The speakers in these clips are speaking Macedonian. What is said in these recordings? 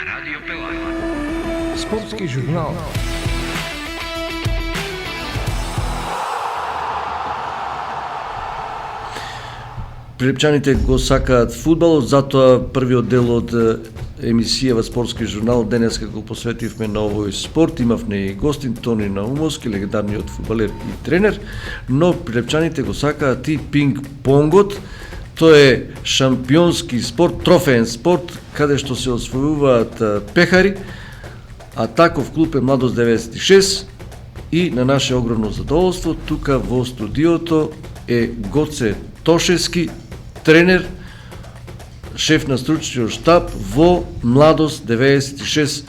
Радио Пела. Спортски журнал. Прилепчаните го сакаат фудбалот, затоа првиот дел од емисијава Спортски журнал денеска го посветивме на овој спорт. Имавме и гостин Тони Наумовски, легендарниот фудбалер и тренер, но прилепчаните го сакаат и пинг-понгот. Тоа е шампионски спорт, трофеен спорт, каде што се освојуваат пехари, а таков клуб е Младост 96 и на наше огромно задоволство тука во студиото е Гоце Тошевски, тренер, шеф на стручниот штаб во Младост 96,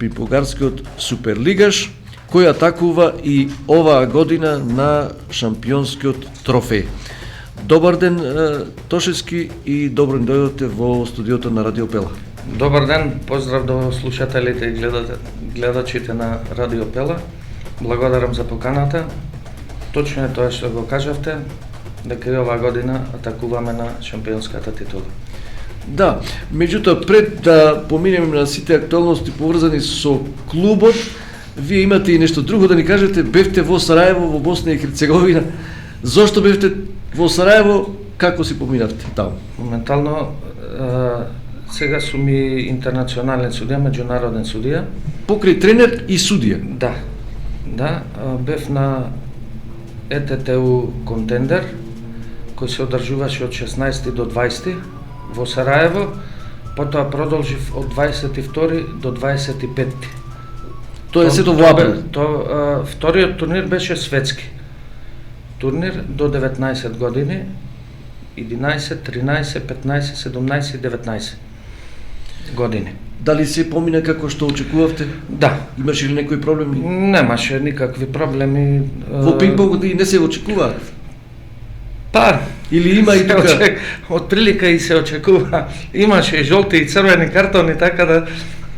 пинг-понгарскиот суперлигаш, кој атакува и оваа година на шампионскиот трофеј. Добар ден, Тошевски, и добро ни дојдовте во студиото на Радио Пела. Добар ден, поздрав до слушателите и гледачите на Радио Пела. Благодарам за поканата. Точно е тоа што го кажавте, дека и оваа година атакуваме на шампионската титула. Да, меѓутоа пред да поминеме на сите актуалности поврзани со клубот, вие имате и нешто друго да ни кажете. Бевте во Сараево, во Босна и Херцеговина. Зошто бевте во Сараево, како си поминавте таму? Моментално сега сум и интернационален судија, меѓународен судија. Покрај тренер и судија? Да, бев на ЕТТУ контендер, кој се одржуваше од 16 до 20 во Сараево, потоа продолжив од 22 до 25. Тоа е сето во април? Вториот турнир беше светски турнир до 19 години, 11, 13, 15, 17 и 19 години. Дали се помина како што очекувавте? Да. Имаше ли некои проблеми? Немаше никакви проблеми. Во пинг-понгот и не се очекуваат? Па, или има и тука? Од прилика и се очекува. Имаше и жолти и црвени картони, така да...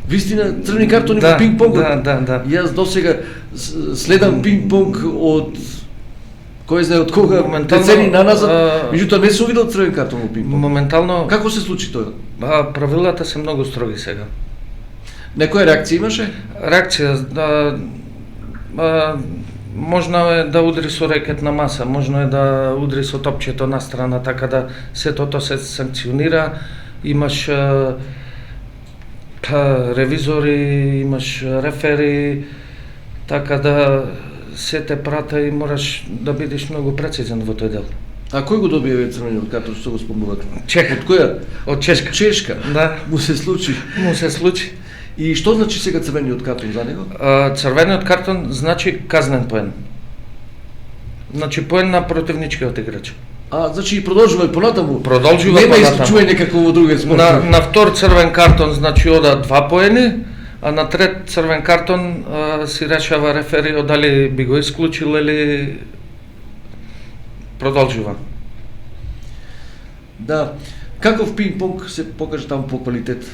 Вистина, црвени картони во пинг-понгот? Да. Јас досега следам пинг-понг од кој знае од кога, децени наназад, меѓутоа не се видел црвен картон во пинг-понг. Моментално... Како се случи тоа? Правилата се многу строги сега. Некоја реакција имаше? Реакција, можно е да удри со рекетна маса, можно е да удри со топчето на страна, така да сето тоа се санкционира. Имаш ревизори, имаш рефери, така да се те прата и мораш да бидеш многу прецизен во тој дел. А кој го добија црвениот картон што го спомнувате? Чех. Од која? Од Чешка. Чешка? Да. Му се случи? Му се случи. И што значи сега црвениот картон за него? Црвениот картон значи казнен поен. Значи поен на противничкиот играч. Значи продолжува и понатаму? Продолжува понатаму. Нема исклучување како во други спортови? На втор црвен картон значи ода 2 поени, а на трет црвен картон си решава рефериот дали би го исклучил или продолжува. Да. Каков пинг-понг се покажа таму по квалитет?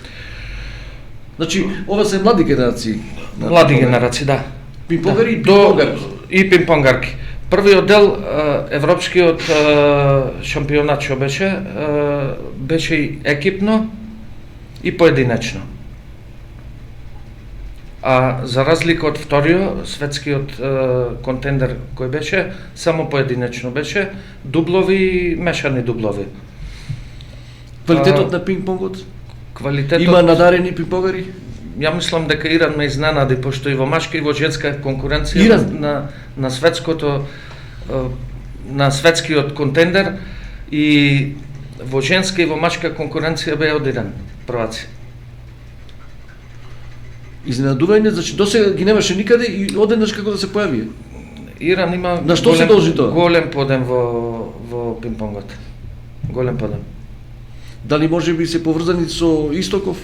Значи, ова се млади генерации. Млади генерации, да. Пинг-понгари и пинг-понгарки. И пинг-понгарки. Првиот дел, европскиот шампионат што беше и екипно и поединечно. А за разлика од вториот, светскиот контендер кој беше, само поединечно беше, дублови и мешани дублови. Квалитетот на пинг-понгот? Квалитетот... Има надарени пинг-понгари? Ја мислам дека Иран ме изненади, пошто и во машка и во женска конкуренција на светското на светскиот контендер и во женска и во машка конкуренција беа од Иран прваци. Изненадување, значи досега ги немаше никаде и одеднаш како да се појави. Иран има на што се должи тоа? Голем подем во пинг-понгот. Голем подем. Дали може би се поврзани со Истоков?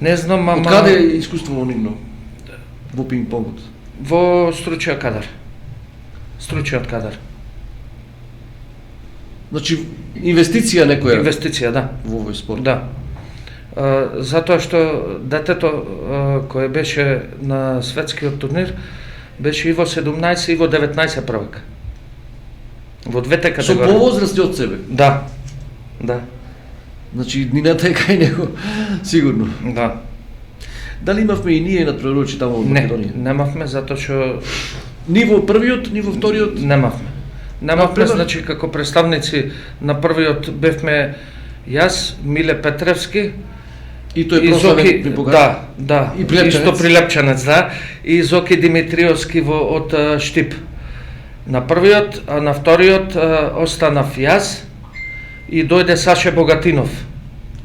Не знам, ама... Од каде е искуство нивно во пинг-понгот? Во стручниот кадар. Стручниот кадар. Значи инвестиција некоја? Инвестиција, да. Во овој спорт? Да. Затоа што детето кој беше на светскиот турнир беше и во 17 и во 19 првак. Во двете категории. Со повозрасти од себе? Да. Значи, нината е кај него, сигурно. Да. Дали имавме и ние надпреварувачи таму во Не, Македонија? немавме затоа што Ниво првиот, ниво вториот? немавме. Немавме, Например? значи како представници на првиот бевме јас, Миле Петревски, И тој и прославен Зоки, припогаш? да, И Прилепчанец. исто Прилепчанец, да, и Зоки Димитриевски од Штип. На првиот, а на вториот останав јас и дојде Саше Богатинов,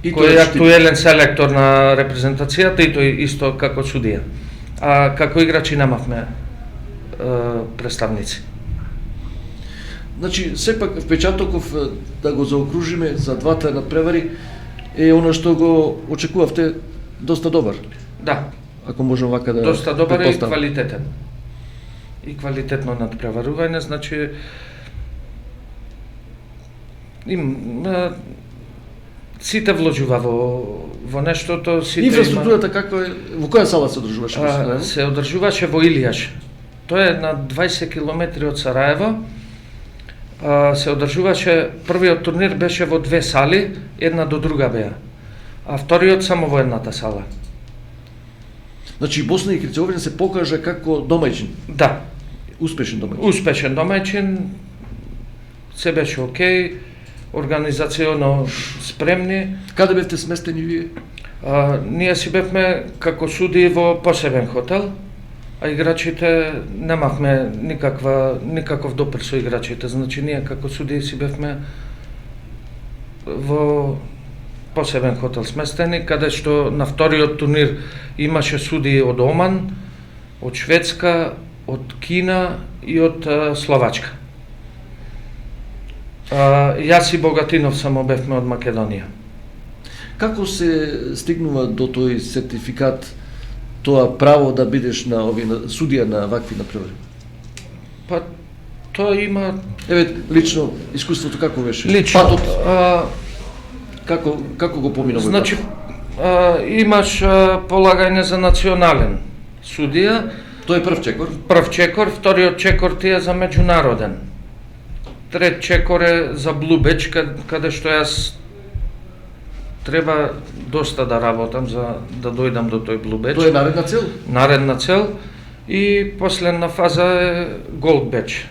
И кој тој е е Штип. актуелен селектор на репрезентацијата и тој исто како судија. А како играчи немавме представници. Значи, сепак впечатоков да го заокружиме за двата надпревари е она што го очекувавте доста добар, Да, ако можам вака да доста добар и претпоставам. квалитетен. И квалитетно надпреварување, значи сите вложува во нештото, сите Инфраструктурата како е? Во која сала се одржуваше? се одржуваше во Илијаш. Тоа е на 20 километри од Сараево. Се одржуваше, првиот турнир беше во две сали, една до друга беа, а вториот само во едната сала. Значи, Босна и Херцеговина се покажа како домаќин, Да, успешен домаќин. успешен домаќин, се беше окей, организационо спремни. Каде бевте сместени вие? Ние си бевме како суди во посебен хотел, а играчите немавме никаков допир со играчите. Значи ние како суди си бевме во посебен хотел сместени, каде што на вториот турнир имаше суди од Оман, од Шведска, од Кина и од Словачка. Јас и Богатинов само бевме од Македонија. Како се стигнува до тој сертификат, тоа право да бидеш на судија на вакви надпревари? Па тоа има Еве, лично искуството како беше? лично. Патот, како го помина овој Значи, пат? имаш полагање за национален судија, Тој е прв чекор? прв чекор, вториот чекор ти е за меѓународен. Трет чекор е за Blue Badge, каде што јас треба доста да работам за да дојдам до тој Blue Badge. Тоа е наредна цел? Наредна цел и последна фаза е Gold Badge.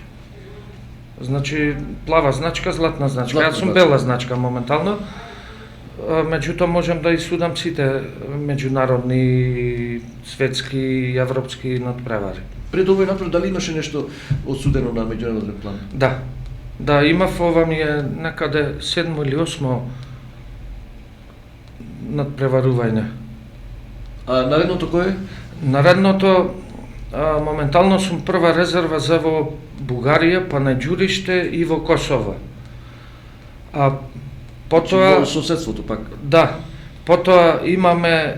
Значи плава значка, златна значка. Златна Јас сум значка. бела значка моментално. Меѓутоа можам да и судам сите меѓународни, светски и европски надпревари. Пред овој напред дали имаше нешто одсудено на меѓународен план? Да. Да, имав, ова ми е некаде 7 или 8 надпреварување. А наредното кој е? Наредното, моментално сум прва резерва за во Бугарија, па на џуриште и во Косово. А потоа... Во соседството пак. Да, потоа имаме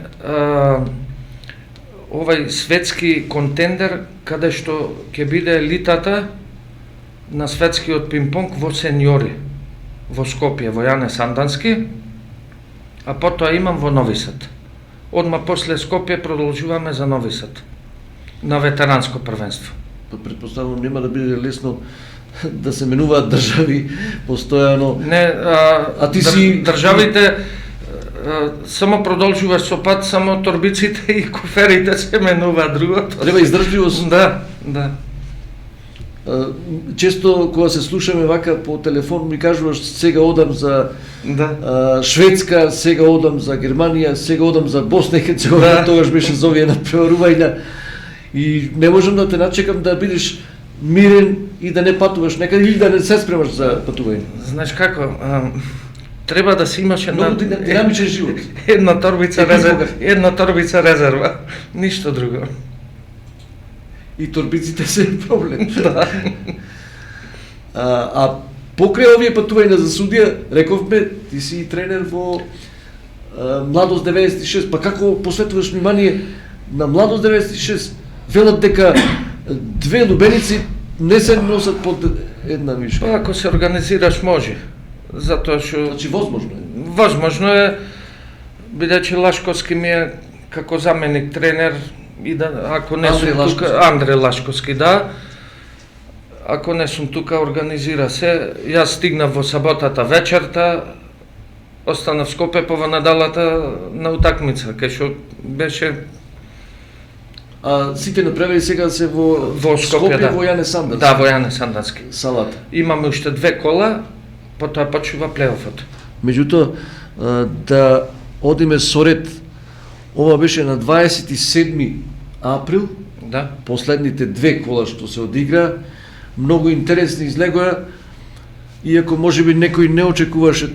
овај светски контендер, каде што ќе биде елитата на светскиот пинг-понг во сеньори, во Скопје, во Јане Сандански, а потоа имам во Нови Сад. Одма после Скопје продолжуваме за Нови Сад, на ветеранско првенство. Па предпоставувам нема да биде лесно да се менуваат држави постојано. Не, А ти си- државите само продолжуваш со пат, само торбиците и куферите се менуваат, другото. Треба издржливост. Да, да. Често кога се слушаме вака по телефон ми кажуваш сега одам за Да. Шведска, сега одам за Германија, сега одам за Босна и Херцеговина, Да. тогаш беше за овие надпреварувања. И не можам да те начекам да бидеш мирен и да не патуваш некаде или да не се спремаш за патување. Знаеш како, треба да си имаш Многу динамичен живот. една торбица И резерва, припога. една торбица резерва, ништо друго. И торбиците се проблем. Да. А покрај овие патувања за судија, рековме, ти си и тренер во Младост 96, па како посветуваш внимание на Младост 96? Велат дека две лубеници не се носат под една мишка. Па ако се организираш може. Затоа што Значи возможно е. возможно е, бидејќи Лашковски ми е како заменик тренер и да ако не Андре сум Лашковски. тука, Андре Лашковски, да. Ако не сум тука, организира се. Јас стигнав во саботата вечерта, останав Скопје по надалата на утакмица, кај што беше А сите направили сега се во Скопје, да. во Јане Сандерс. Да, во Јане Сандерски. Салата. Имаме уште 2 кола, потоа почува плейофот. Меѓутоа, да одиме со ред, ова беше на 27 април, Да. последните 2 кола што се одигра, многу интересни излегоа, иако можеби некој не очекуваше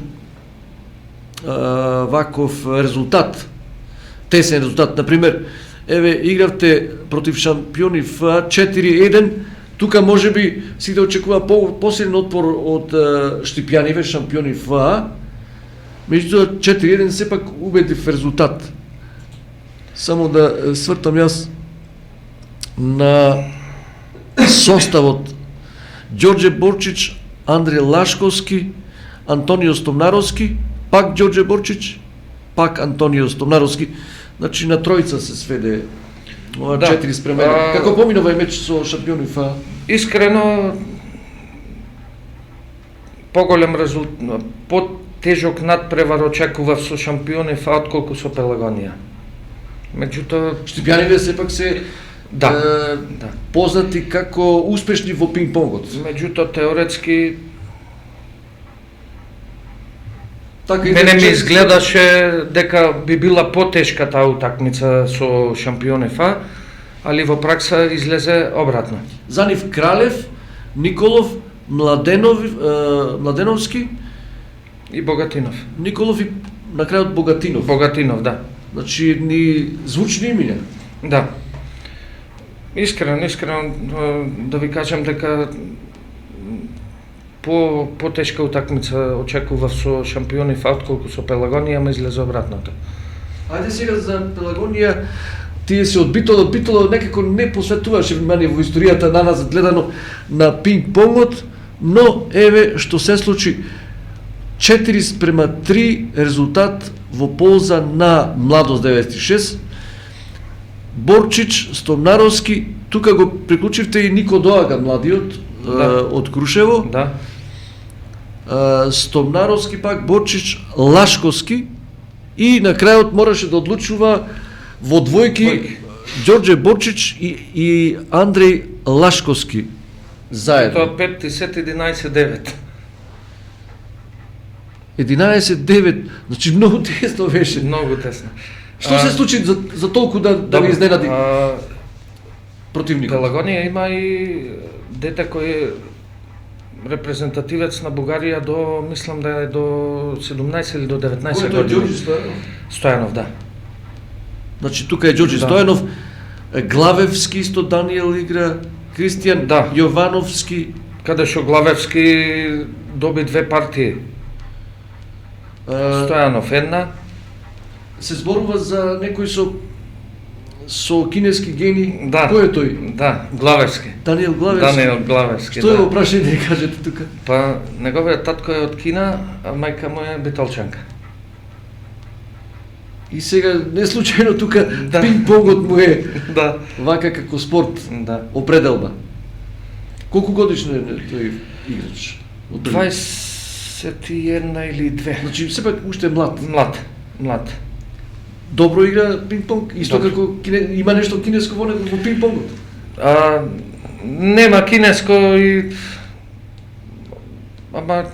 ваков резултат, тесен резултат. Например, еве, игравте против шампиони ФА 4-1, тука можеби сите очекува посилен отпор од Штипјаниве, шампиони ФА, меѓутоа 4-1 сепак убедив резултат. Само да свртам јас на составот: Ѓорđe Борчич, Андре Лашковски, Антонио Стомнаровски, пак Ѓорđe Борчич, пак Антонио Стомнаровски. Значи на тројца се сведе ова 4-1. Како поминува меч со шампиони ФА? Искрено, поголем резултат, потежок надпревар очекував со шампиони ФА отколку со Пелагонија. Меѓутоа, Штипјаниве сепак се да. познати како успешни во пинг-понгот. Меѓутоа теоретски Така и мене ми често- изгледаше дека би била потешка таа утакмица со шампиони ФА, али во пракса излезе обратно. За нив Кралев, Николов, Младеновски, И Богатинов. Николов и на крајот Богатинов. Богатинов, да. Значи ни звучни имиња. Да. Искрено, да ви кажам дека потешка утакмица очекував со шампиони ФА отколку со Пелагонија, ама излезе обратното. Ајде сега за Пелагонија, тие се од Битола некако не посветуваше внимание во историјата на нас гледано на пинг-понгот, но еве што се случи: 4-3 резултат во полза на Младост 96. Борчич, Стомнаровски, тука го приклучивте и Нико Доага, младиот, Да. од Крушево. Да. Стомнаровски пак, Борчич, Лашковски, и на крајот мораше да одлучува во двојки Ѓорđe Борчич и Андреј Лашковски заедно. Тоа 5-10-11-9. 11-9, значи многу тесно беше. Многу тесно. Што се случи за толку да ви изненади противникот? Пелагонија има и дете кој е репрезентативец на Бугарија до, мислам да е до 17 или до 19 Кој е години. Ѓорđe Стојанов? Стојанов, да. Значи тука е Ѓорđe Да. Стојанов, Главевски исто Даниел игра, Кристијан Да. Јовановски, Каде што Главевски доби 2 партии. Стојанов една. се зборува за некој со кинески гени. Да. Кој е тој? Да, Главевски. Даниел Главевски. Даниел Главевски, Што е да. во прашање да кажете тука? Па, неговиот татко е од Кина, а мајка му е битолчанка. И сега не случајно тука Да. пинг-понгот му е Да. вака како спорт, Да. определба. Колку годишно е тој играч? Од први? 21 или 2. Значи сепак уште е млад. Млад. Добро игра пинг-понг, исто Добро. како има нешто кинеско во пинг-понгот. Нема кинеско и ама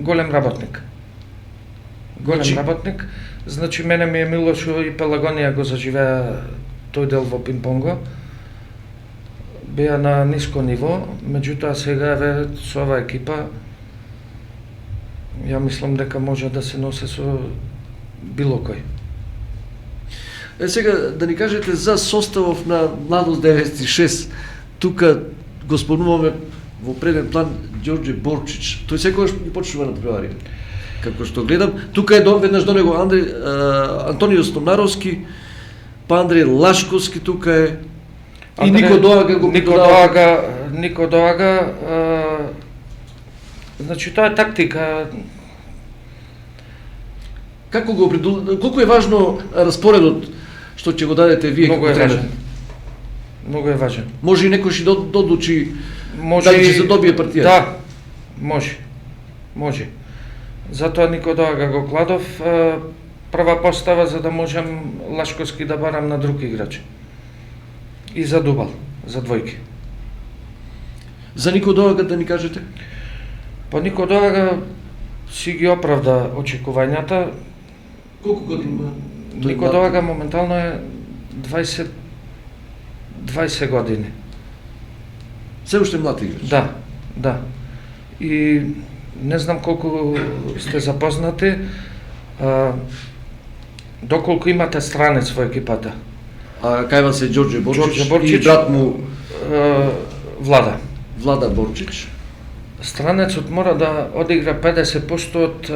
голем работник. Голем Значи- работник. Значи мене ми е мило што и Пелагонија го заживеа тој дел во пинг-понго. Беа на ниско ниво, меѓутоа сега еве со оваа екипа ја мислам дека може да се носи со било кој. Сега да ни кажете за составов на Младост 96. Тука го спомнуваме во преден план Ѓорđe Борчич. Тој секогаш ни почнува на превари. Како што гледам, тука е веднаш до него Антонио Стомнаровски, па Андреј Лашковски тука е. И Нико Доага го придодава. Нико Доага, значи тоа е тактика. Како го колку е важно распоредот што ќе го дадете вие Многу како е тренер? важен. Многу е важен. Може и некој да одлучи Може дали и- ќе се добие партија. Да, може. Може. Затоа Нико Доага го кладов прва постава за да можам лашковски да барам на друг играч. И за дубал, за двојки. За Нико Доага да ни кажете? Па Нико Доага си ги оправда очекувањата. Колку години има? Нико Доага моментално е 20 години. Се уште млад играч. Да, да. И не знам колку сте запознати, доколку имате странец во екипата. А кај вас е Ѓорѓе Борчич и брат му Влада Борчич. Странецот мора да одигра 50% од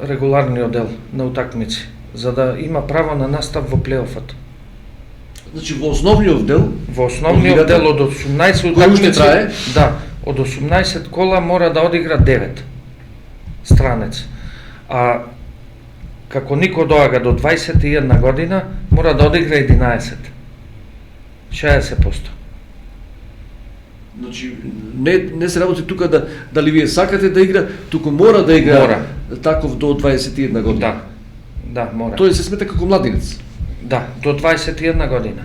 регуларниот дел на утакмици, за да има право на настап во плейофот. Значи во основниот дел, Во основниот дел од 18 кој уште утакмици, трае? да, од 18 кола мора да одигра 9 странец. А како Нико Доага до 21 година мора да одигра 11. 60%. Значи не се работи тука дали вие сакате да игра, туку мора да игра Мора. таков до 21 година. Да. Да, мора. Тој се смета како младинец. Да, до 21 година.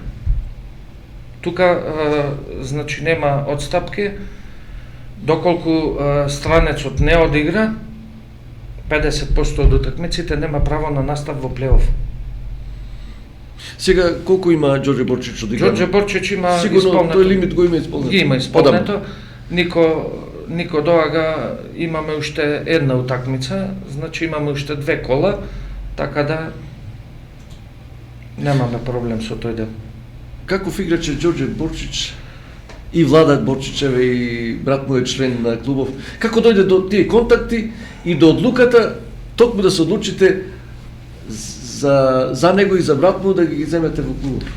Тука значи нема одстапки, доколку странецот не одигра 50% од утакмиците нема право на настап во плейоф. Сега колку има Ѓорѓе Борчич одиграно? Ѓорѓе Борчич има Сигурно исполнето. тој лимит го има исполнето. Ги има исполнето. Нико Доага имаме уште една утакмица, значи имаме уште 2 кола, така да немаме проблем со тој дел. Каков играч е Ѓорѓе Борчич и Влада Борчичеве и брат му е член на клубов. Како дојде до тие контакти и до одлуката токму да се одлучите за него и за брат му да ги земете во клубов?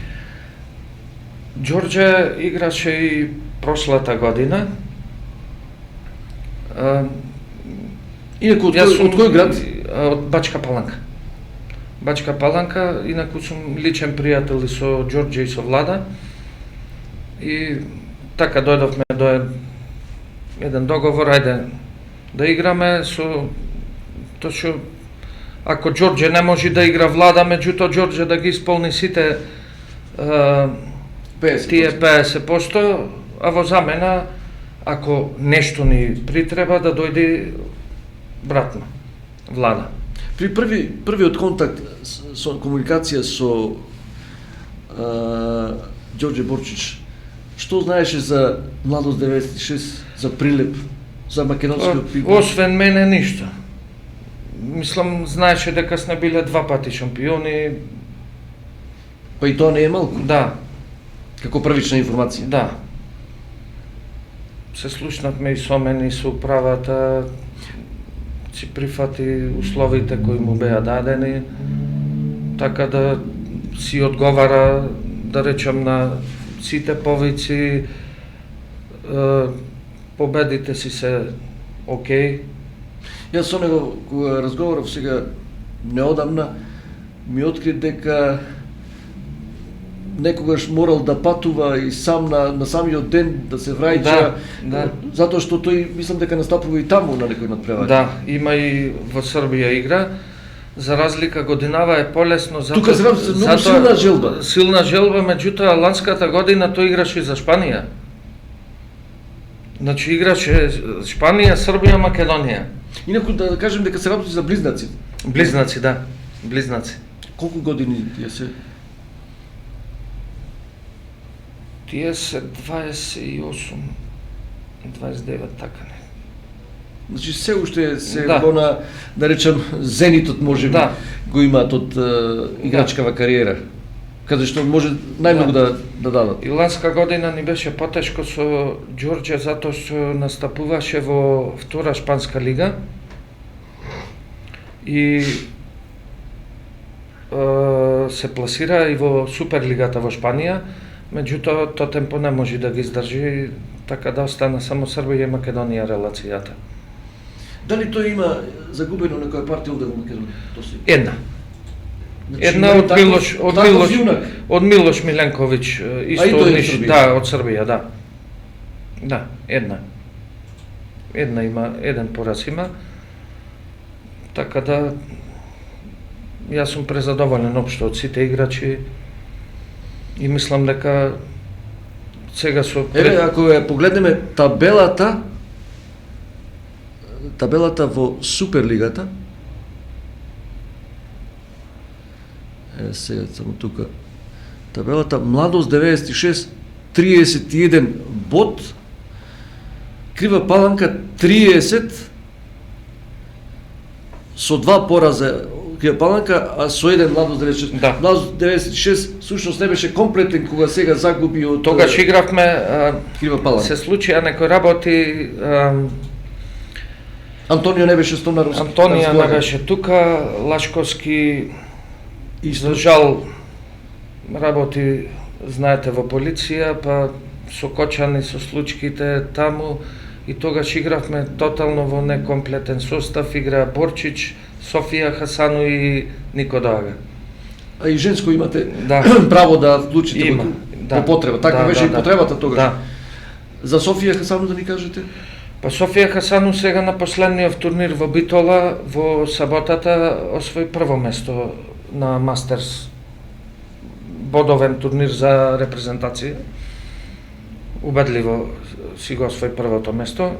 Ѓорѓе играше и прошлата година. Инаку од Јас сум кој град? Од Бачка Паланка. Бачка Паланка, инаку сум личен пријател и со Ѓорѓе и со Влада. И така дојдовме до еден договор, ајде да играме со точно ако Ѓорѓе не може да игра Влада, меѓутоа Ѓорѓе да ги исполни сите 50%. тие 50%, а во замена ако нешто ни притреба да дојде братна Влада. При првиот контакт со комуникација со Ѓорѓе Борчич, што знаеше за Младост 96, за Прилеп, за македонскиот пиво? Освен мене ништо. Мислам, знаеше дека сме биле 2 пати шампиони. Па и тоа не е малку, Да, како првична информација. да. Се слушнавме и со мене и со управата, си прифати условите кои му беа дадени, така да си одговара, да речам, на сите повици, победите си се окей. Јас со него кога разговарав сега неодамна, ми откри дека некогаш морал да патува и сам на самиот ден да се враќа, Да. затоа што тој мислам дека настапува и таму на некој надпревари. Да, има и во Србија игра. За разлика годинава е полесно затоа Тука се работи за многу силна желба. Силна желба, меѓутоа ланската година тој играше и за Шпанија. Значи играше Шпанија, Србија, Македонија. Инаку да кажем дека се работи за близнаци. Близнаци, да. Близнаци. Колку години тие се? Тие се 28, 29, така не. Значи се уште се Да. во на, да речем, зенитот може би Да. го имаат од играчкава кариера, каде што може најмногу да дадат. И ланска година ни беше потешко со Ѓорѓе затоа што настапуваше во втора шпанска лига и се пласира и во Суперлигата во Шпанија, меѓутоа тоа темпо не може да ги издржи, така да остана само Србија и Македонија релацијата. Дали тој има загубено некоја партија овде во Македонија? Тоа се. Една. Значи, Една има и од таков- Милош, таков јунак. од Милош Миленковиќ, А и исто тој од е од Ниш, Србија? да, од Србија, да. Да, една. Една има, еден пораз има. Така да јас сум презадоволен општо од сите играчи и мислам дека сега со Еве, ако ја погледнеме табелата во Суперлигата, сега само тука, табелата Младост 96, 31 бод, Крива Паланка 30, со 2 пораза Крива Паланка, а со 1 Младост 96. Да. Младост 96 сушност не беше комплетен кога сега загуби од тогаш игравме, Крива Паланка. се случија некои работи, Антонио не беше стомнар. Антонија не беше тука, Лашковски Исто. за жал работи, знаете, во полиција, па со Кочани, со случките таму, и тогаш игравме тотално во некомплетен состав, игра Борчич, Софија Хасану и Нико Дага. А и женско имате Да. право да вклучите Има, по потреба. Така беше и потребата тогаш. Да. За Софија Хасану да ни кажете? Па Софија Хасану сега на последниот турнир во Битола во саботата освои прво место на Мастерс, бодовен турнир за репрезентација. Убедливо си го освои првото место.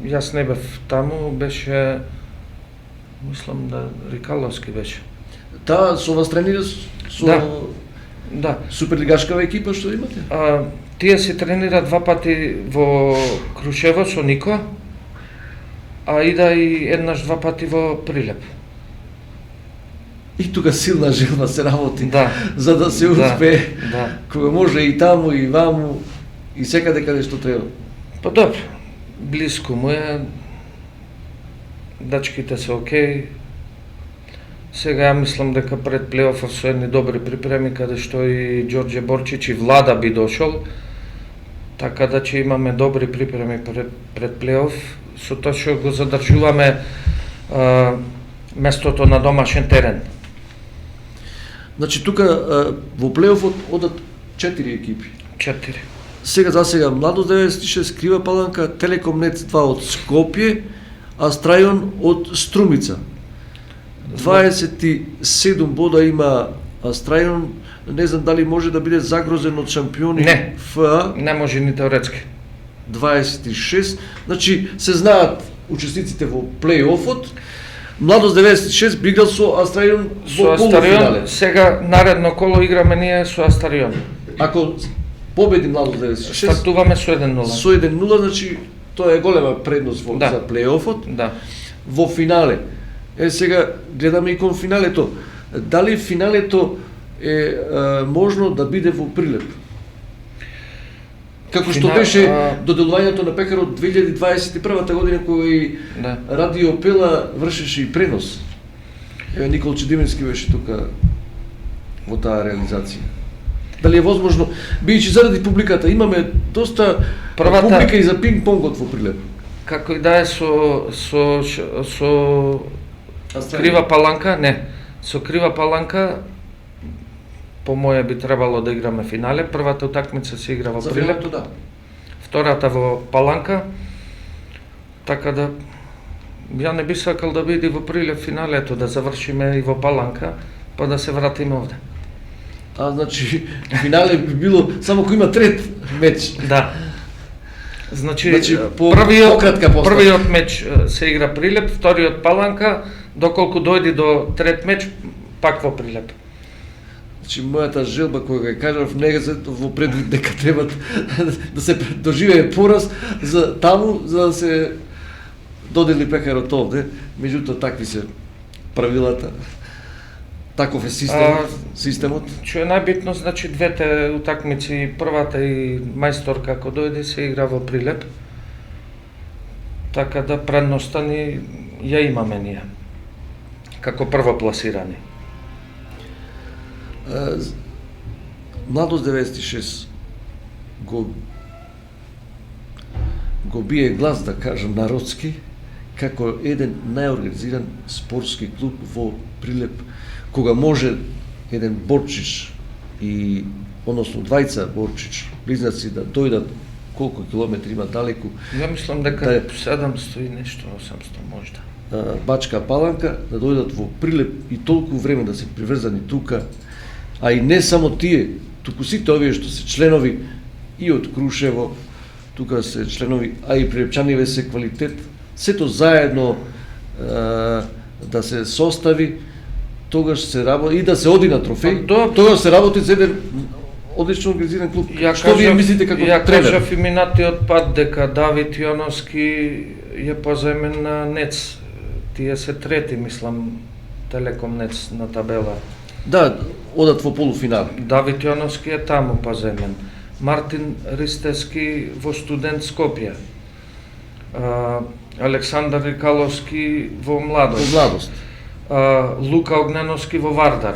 Јас не бев таму, беше, мислам да Рикаловски беше. Таа со вас тренира со Да. суперлигашкава екипа што имате? Тие се тренира 2 пати во Крушево со Нико, а ида и еднаш 2 пати во Прилеп. И тука силна желба се работи, Да. за да се успее, Да. кога може и таму, и ваму, и секаде каде што треба. Па добро, близко му е, дачките се окей. Сега ја мислам дека пред плейофов со едни добри припреми, каде што и Ѓорѓе Борчич и Влада би дошол, така да ќе имаме добри припреми пред плейоф, со тоа што го задржуваме местото на домашен терен. Значи тука во плейофот одат 4 екипи. 4. Сега за сега Младост 96, Крива Паланка, Телеком Нец 2 од Скопје, Астрајон од Струмица. 27 бода има Астрајон, не знам дали може да биде загрозен од шампиони Не. ФА. Не може ни теоретски. 26, значи се знаат учесниците во плейофот. Младост 96 би играл со Астрајон Со во полуфинале. Астарион, сега наредно коло играме ние со Астарион. Ако победи Младост 96 Стартуваме со 1-0. со 1-0, значи тоа е голема предност во Да. за плейофот. Да. Во финале. Сега гледаме и кон финалето. Дали финалето е можно да биде во Прилеп? Како што беше доделувањето на Пекарот 2021 година, кога и Да. Радио Пела вршеше и пренос. Никол Чедименски беше тука во таа реализација. Дали е возможно, бидејќи заради публиката, имаме доста публика и за пинг-понгот во Прилеп. Како и да е со Крива Паланка, не. Со Крива Паланка по моје би требало да играме финале. Првата утакмица се игра во За Прилеп, финалето, да. втората во Паланка. Така да ја не би сакал да биде во Прилеп финалето, да завршиме и во Паланка, па да се вратиме овде. Значи, финале би било само кој има трет меч. Да. Значи пократка првиот меч се игра Прилеп, вториот Паланка, доколку дојде до трет меч, пак во Прилеп. Значи, мојата желба која ја кажав негде во предвид дека треба да се доживее пораз за таму, за да се додели Пекарот овде, меѓутоа такви се правилата. Таков е системот. Што е најбитно, значи двете утакмици, првата и мајстор како дојде се игра во Прилеп. Така да предноста ни ја имаме ние како првопласирани. Младост 96 го бие глас, да кажам народски, како еден најорганизиран спортски клуб во Прилеп, кога може еден Борчич и, односно двајца Борчич, близнаци да дојдат колку километри има далеку. Ја мислам дека 700 и нешто, 800 можда. Бачка Паланка, да дојдат во Прилеп и толку време да се приврзани тука, а и не само тие, туку сите овие што се членови и од Крушево, тука се членови, а и прилепчаниве се квалитет, сето заедно да се состави, тогаш се работи и да се оди на трофеј, тогаш се работи за еден одлично организиран клуб. Што вие мислите како тренер? Ја кажав и минатиот пат дека Давид Јоновски е позаемен на НЕЦ. Тие се трети, мислам, Телеком НЕЦ на табела. Да, одат во полуфинал. Давид Јоновски е таму позаемен. Мартин Ристевски во Студент Скопје. Александар Рикаловски во Младост. Во Младост. Лука Огненовски во Вардар.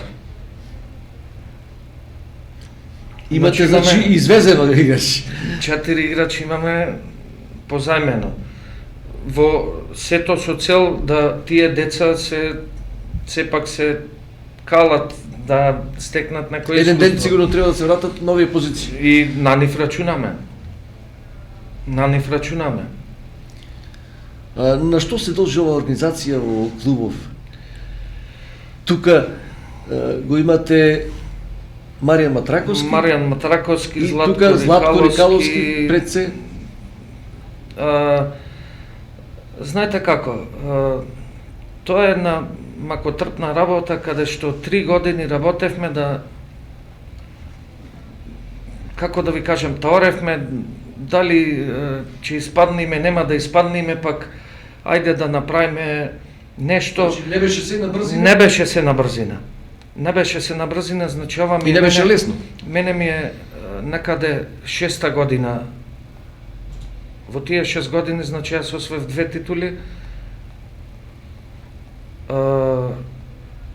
Имате, значи, извезено играчи. 4 играчи имаме позајмено. Во сето со цел да тие деца сепак се калат да стекнат некој искуство. Еден ден сигурно треба да се вратат нови позиции. И на нив рачунаме. На што се должи ова организација во клубов? Тука го имате Маријан Матраковски, Златко тука Златко Рикаловски пред се. Знаете како, тоа е една макотрпна работа каде што 3 години работевме да, како да ви кажем, таоревме дали ќе испадниме, нема да испадниме, пак ајде да направиме нешто. Значи, не беше се на брзина? Не беше се на брзина, значи ова ми и не беше лесно. Мене ми е некаде 6-та година. Во тие 6 години, значи јас освоив 2 титули.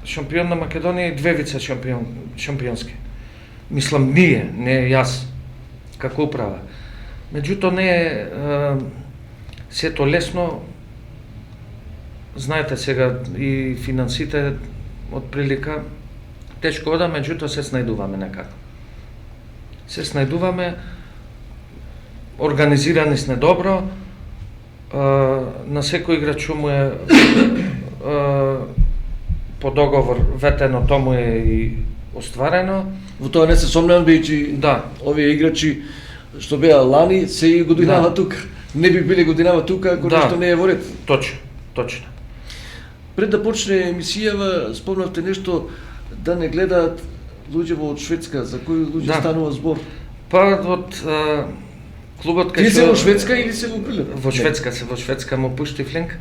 Шампион на Македонија и 2 вице шампионски. Мислам ние, не јас, како управа. Меѓутоа не е сето лесно. Знаете сега и финансите од прилика тешко ода, меѓутоа се снајдуваме некако. Организирани сме добро, на секој играч му е по договор ветено, тому е и остварено. Во тоа не се сомневам, бидејќи овие играчи што беа лани се и годинава тука. Не би биле годинава тука ако нешто не е во ред. Точно. Пред да почне емисијава, спомнавте нешто да не гледаат луѓе од Шведска, за кои луѓе станува збор? Па од клубот кај што... Ти се во Шведска или се во Прилеп? Во Шведска му пуштив линк.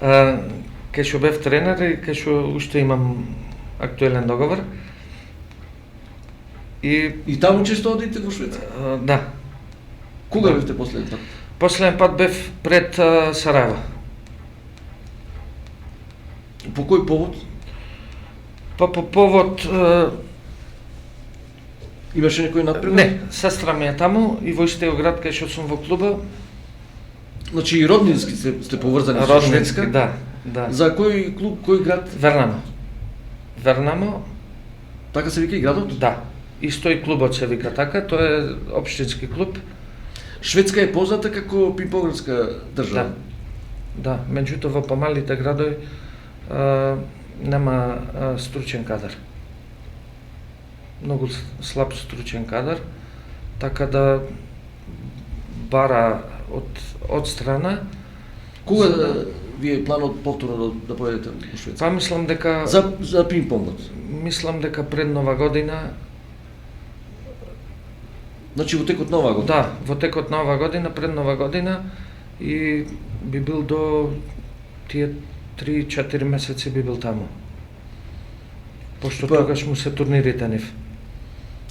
Кај што бев тренер и кај што уште имам актуелен договор. И таму често одите во Шведска? Да. Кога бевте последен пат? Последен пат бев пред Сараево. По кој повод? Па по повод... Имаше некој надпревар? Не, сестра ми е таму и во истиот град кај што сум во клуба. Значи и роднински сте поврзани со Шведска? Да. За кој клуб, кој град? Вернамо. Така се вика и градот? Да. Исто и клубот се вика така, тоа е општински клуб. Шведска е позната како пинг-понгарска држава? Да, меѓутоа во помалите градови нема стручен кадар. Многу слаб стручен кадар, така да бара од страна. Кога ви е планот повторно да поедете во Шведска? Па мислам дека... За пинг-понгот? Мислам дека пред Нова година... Значи во текот Нова година? Да, во текот Нова година, пред Нова година и би бил до тие 3-4 месеци би бил таму. Пошто тогаш му се турнирите нив.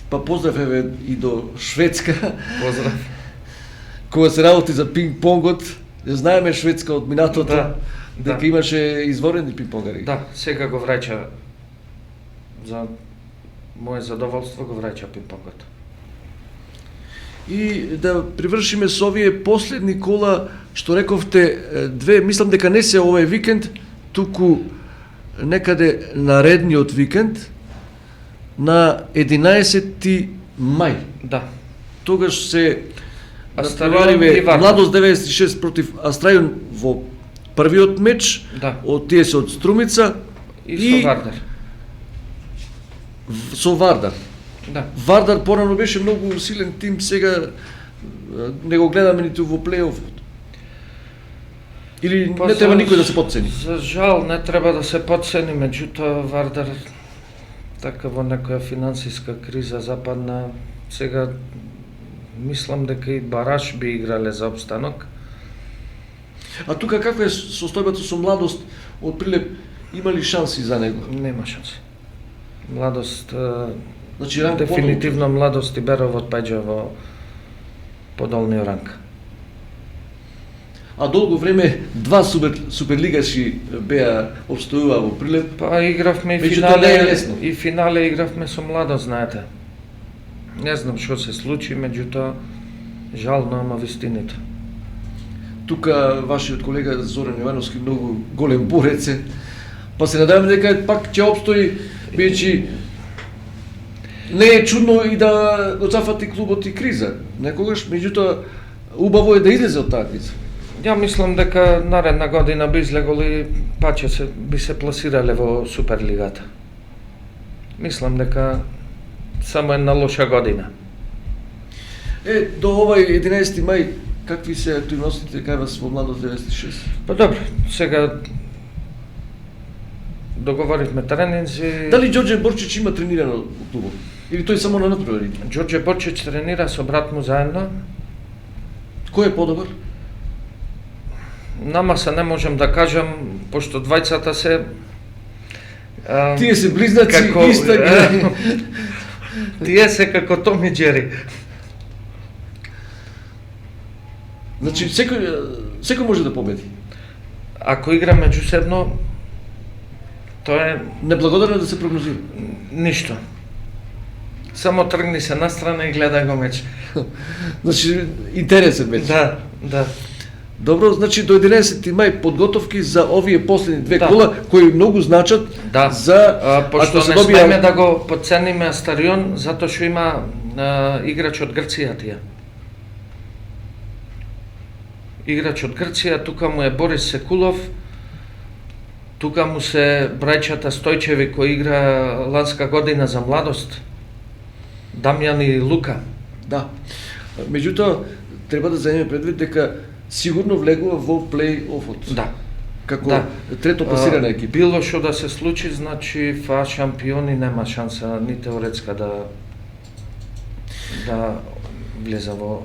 Па поздрав еве и до Шведска. Поздрав. Кога се работи за пинг-понгот, знаеме Шведска од минатото, дека имаше изворени пинг-понгари. Да, сега го враќа, за мое задоволство го враќа пинг-понгот. И да привршиме со овие последни кола, што рековте, мислам дека не се овој викенд, туку некаде наредниот викенд, на 11 мај. Да. Тогаш се натпревариве Младост 96 против Астрајон во првиот меч, Да. од тие се од Струмица И со Вардар. со Вардар. Да. Вардар порано беше многу силен тим, сега не го гледаме ниту во плейофот. Или Па не треба за- никој да се потцени. За жал не треба да се потцени, меѓутоа Вардар така во некоја финансиска криза западна. Сега мислам дека и Бараш би играле за опстанок. А тука каква е состојбата со Младост од Прилеп? Има ли шанси за него? Нема шанси. Младост, Значи ранг дефинитивно Младост и Беровот паѓа во подолниот ранг. А долго време два суперлигаши беа обстојува во Прилеп. Па игравме и Меѓутоа не е финале, лесно. и финале игравме со Младост, знаете. Не знам што се случи, меѓутоа жално, ама вистината. Тука вашиот колега Зоран Ивановски многу голем борец е. Па се надевам дека пак ќе обстои, бидејќи не е чудно и да го зафати клубот и криза. Некогаш, меѓутоа убаво е да излезе од таа криза. Ја мислам дека наредна година би излеголи, паче би се пласирале во Суперлигата. Мислам дека само една лоша година. До овај 11 мај, какви се активностите кај вас во Младост 96? Па добро, сега договоривме тренинзи. Дали Ѓорѓе Борчич има тренирано во клубот? Или тој само на натпревари? Ѓорѓе Борчич тренира со брат му заедно. Кој е подобар? Нама се не можам да кажам, пошто двајцата се Тие се близнаци, иста ги. Тие се како Том и Џери. Значи секој може да победи. Ако игра меѓусебно, тоа е Неблагодарно да се прогнозира. ништо. Само тргни се настрана и гледај го меч. Значи интересен меч. Да, да. Добро, значи до 11 мај подготовки за овие последни две Да. кола кои многу значат Да. за Пошто ако се не смееме добија да го подцениме Астарион, затоа што има играч од Грција тие. Играч од Грција, тука му е Борис Секулов, тука му се брајчата Стојчеви кои игра ланска година за Младост, Дамјан и Лука. да. Меѓутоа треба да земеме предвид дека сигурно влегува во плей-офот. Да. Како Да. трето пласирана екипа. Било што да се случи, значи ФА шампиони нема шанса ни теоретска да влезе во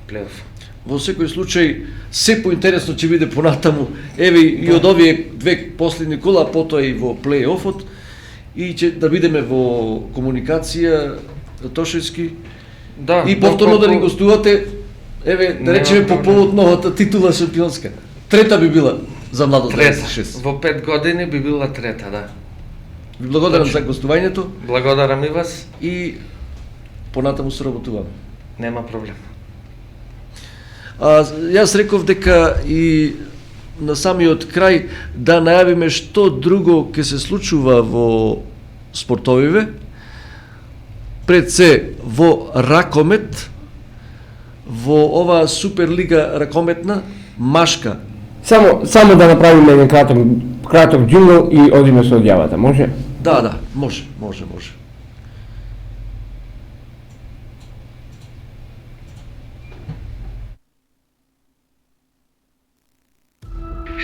плей-оф. Во секој случај, се поинтересно ќе биде понатаму, еве и од овие две последни кола, а потоа и во плей-офот, и ќе да бидеме во комуникација, Тошевски, Да, и повторно да ни доколку- гостувате, еве, да Нема речеме по проблем. повод новата титула шампионска. Трета би била за Младост Трета. 96. Во 5 години би била трета, да. Ви благодарам Точно. за гостувањето Благодарам и вас, и понатаму соработуваме. нема проблем. Јас реков дека и на самиот крај да најавиме што друго ќе се случува во спортовиве. Пред се во ракомет, во оваа Суперлига ракометна, машка. Само да направиме еден краток џингл и одиме со одјавата, може? Да, може.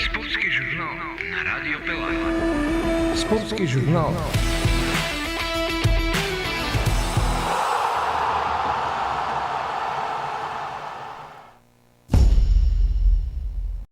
Спортски журнал на Радио Пелар. Спортски журнал